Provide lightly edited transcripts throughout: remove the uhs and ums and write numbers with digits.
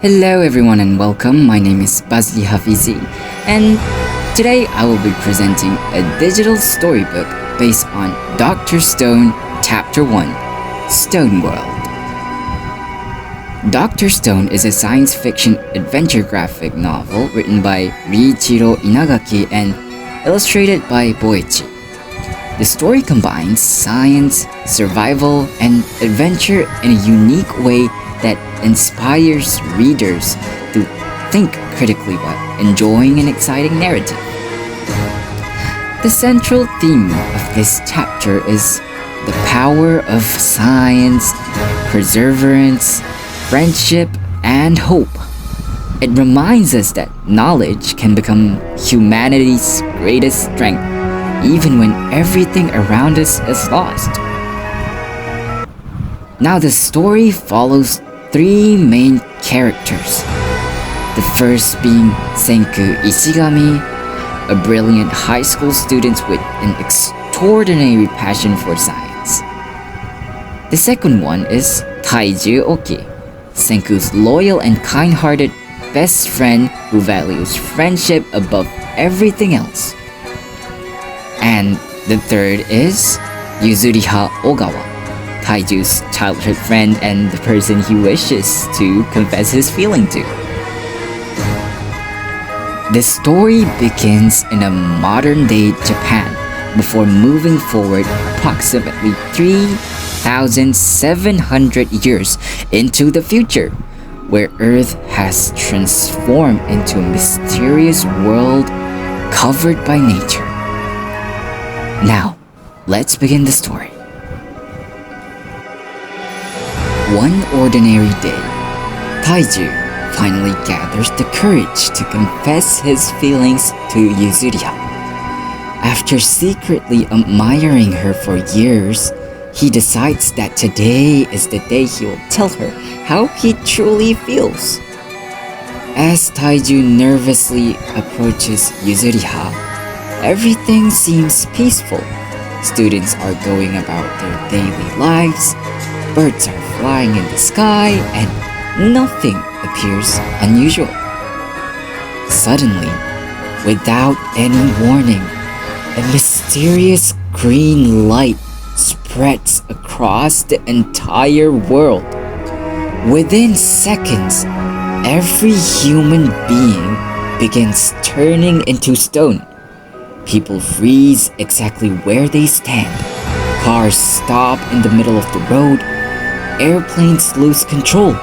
Hello everyone and welcome. My name is Basli Hafizi and today I will be presenting a digital storybook based on Dr. Stone Chapter 1, Stone World. Dr. Stone is a science fiction adventure graphic novel written by Riichiro Inagaki and illustrated by Boichi. The story combines science, survival, and adventure in a unique way that inspires readers to think critically while enjoying an exciting narrative. The central theme of this chapter is the power of science, perseverance, friendship, and hope. It reminds us that knowledge can become humanity's greatest strength, even when everything around us is lost. Now the story follows three main characters. The first being Senku Ishigami, a brilliant high school student with an extraordinary passion for science. The second one is Taiju Oki, Senku's loyal and kind-hearted best friend who values friendship above everything else. And the third is Yuzuriha Ogawa, Taiju's childhood friend and the person he wishes to confess his feeling to. The story begins in a modern-day Japan before moving forward approximately 3,700 years into the future, where Earth has transformed into a mysterious world covered by nature. Now, let's begin the story. One ordinary day, Taiju finally gathers the courage to confess his feelings to Yuzuriha. After secretly admiring her for years, he decides that today is the day he will tell her how he truly feels. As Taiju nervously approaches Yuzuriha, everything seems peaceful. Students are going about their daily lives, birds are flying in the sky, and nothing appears unusual. Suddenly, without any warning, a mysterious green light spreads across the entire world. Within seconds, every human being begins turning into stone. People freeze exactly where they stand. Cars stop in the middle of the road. Airplanes lose control.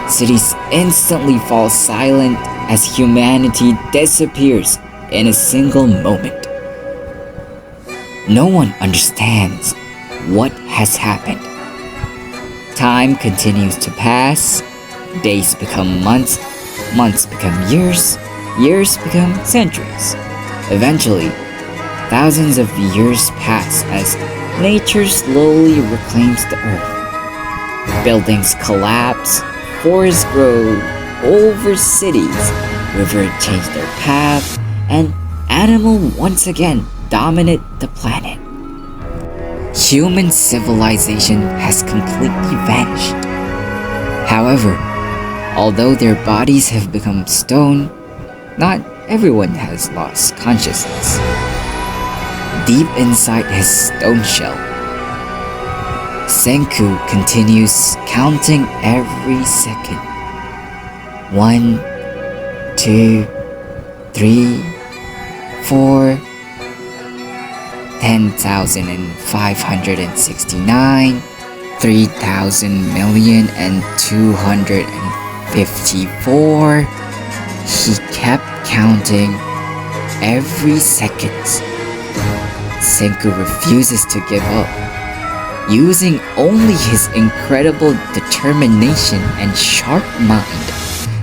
Cities instantly fall silent as humanity disappears in a single moment. No one understands what has happened. Time continues to pass. Days become months. Months become years. Years become centuries. Eventually, thousands of years pass as nature slowly reclaims the earth. Buildings collapse, forests grow over cities, rivers change their path, and animals once again dominate the planet. Human civilization has completely vanished. However, although their bodies have become stone, not everyone has lost consciousness. Deep inside his stone shell, Senku continues counting every second. 1, 2, 3, 4, 10,569, 3,000,254. He kept counting every second. Senku refuses to give up. Using only his incredible determination and sharp mind,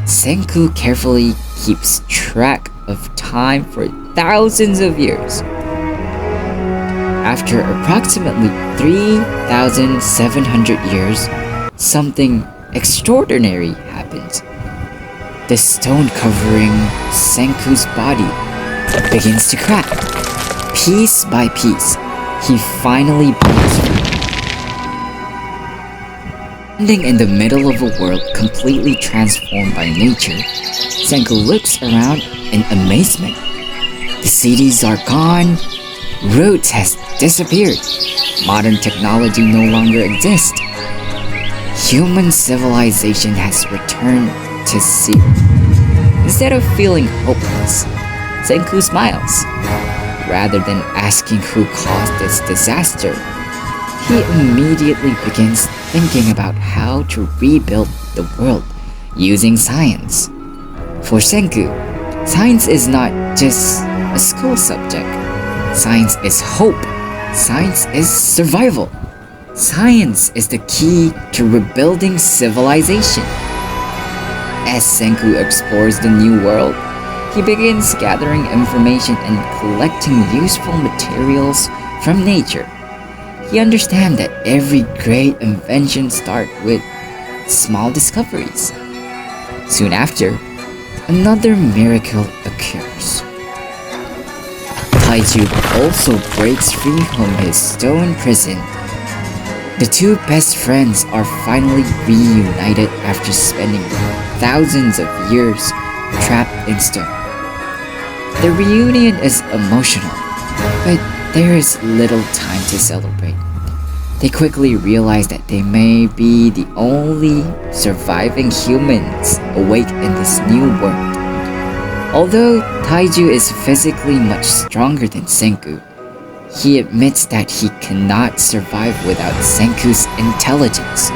Senku carefully keeps track of time for thousands of years. After approximately 3,700 years, something extraordinary happens. The stone covering Senku's body begins to crack. Piece by piece, he finally breaks free. Standing in the middle of a world completely transformed by nature, Senku looks around in amazement. The cities are gone, roads has disappeared, modern technology no longer exists. Human civilization has returned to zero. Instead of feeling hopeless, Senku smiles. Rather than asking who caused this disaster, he immediately begins thinking about how to rebuild the world using science. For Senku, science is not just a school subject. Science is hope. Science is survival. Science is the key to rebuilding civilization. As Senku explores the new world, he begins gathering information and collecting useful materials from nature. He understands that every great invention starts with small discoveries. Soon after, another miracle occurs. Taiju also breaks free from his stone prison. The two best friends are finally reunited after spending thousands of years trapped in stone. The reunion is emotional, but there is little time to celebrate. They quickly realize that they may be the only surviving humans awake in this new world. Although Taiju is physically much stronger than Senku, he admits that he cannot survive without Senku's intelligence.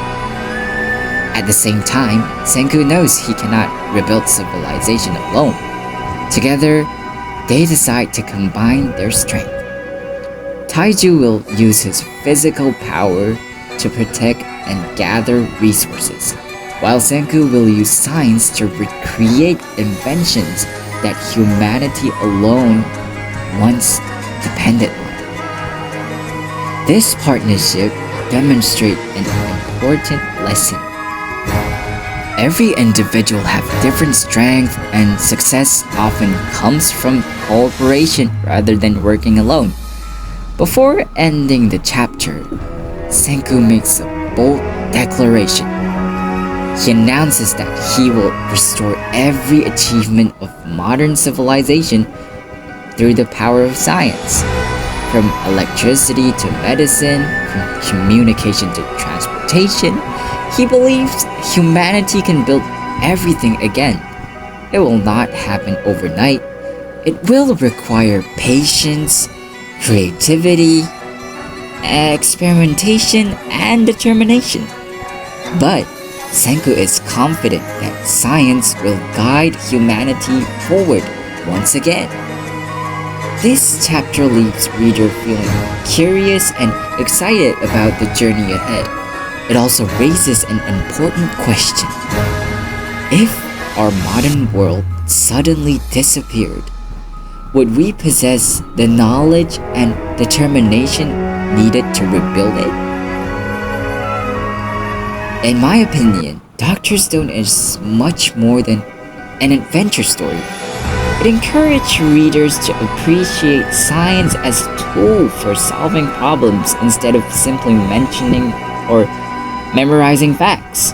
At the same time, Senku knows he cannot rebuild civilization alone. Together, they decide to combine their strength. Taiju will use his physical power to protect and gather resources, while Senku will use science to recreate inventions that humanity alone once depended on. This partnership demonstrates an important lesson. Every individual has different strengths, and success often comes from cooperation rather than working alone. Before ending the chapter, Senku makes a bold declaration. He announces that he will restore every achievement of modern civilization through the power of science. From electricity to medicine, from communication to transportation, he believes humanity can build everything again. It will not happen overnight. It will require patience, creativity, experimentation, and determination. But Senku is confident that science will guide humanity forward once again. This chapter leaves reader feeling curious and excited about the journey ahead. It also raises an important question. If our modern world suddenly disappeared, would we possess the knowledge and determination needed to rebuild it? In my opinion, Dr. Stone is much more than an adventure story. It encourages readers to appreciate science as a tool for solving problems instead of simply mentioning or memorizing facts.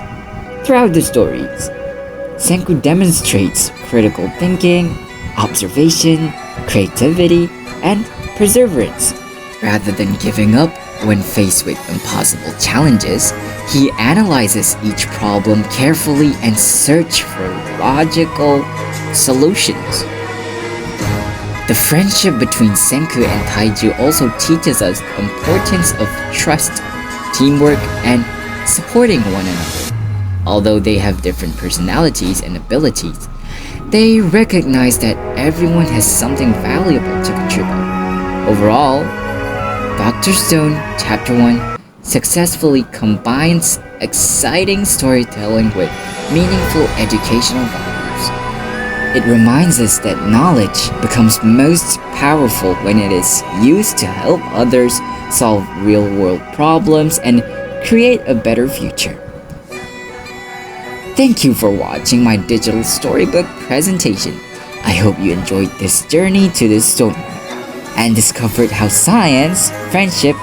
Throughout the stories, Senku demonstrates critical thinking, observation, creativity, and perseverance. Rather than giving up when faced with impossible challenges, he analyzes each problem carefully and searches for logical solutions. The friendship between Senku and Taiju also teaches us the importance of trust, teamwork, and supporting one another. Although they have different personalities and abilities, they recognize that everyone has something valuable to contribute. Overall, Dr. Stone Chapter 1 successfully combines exciting storytelling with meaningful educational values. It reminds us that knowledge becomes most powerful when it is used to help others solve real-world problems and create a better future. Thank you for watching my digital storybook presentation. I hope you enjoyed this journey to this story and discovered how science, friendship,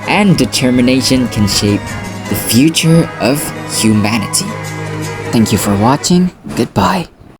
and determination can shape the future of humanity. Thank you for watching. Goodbye.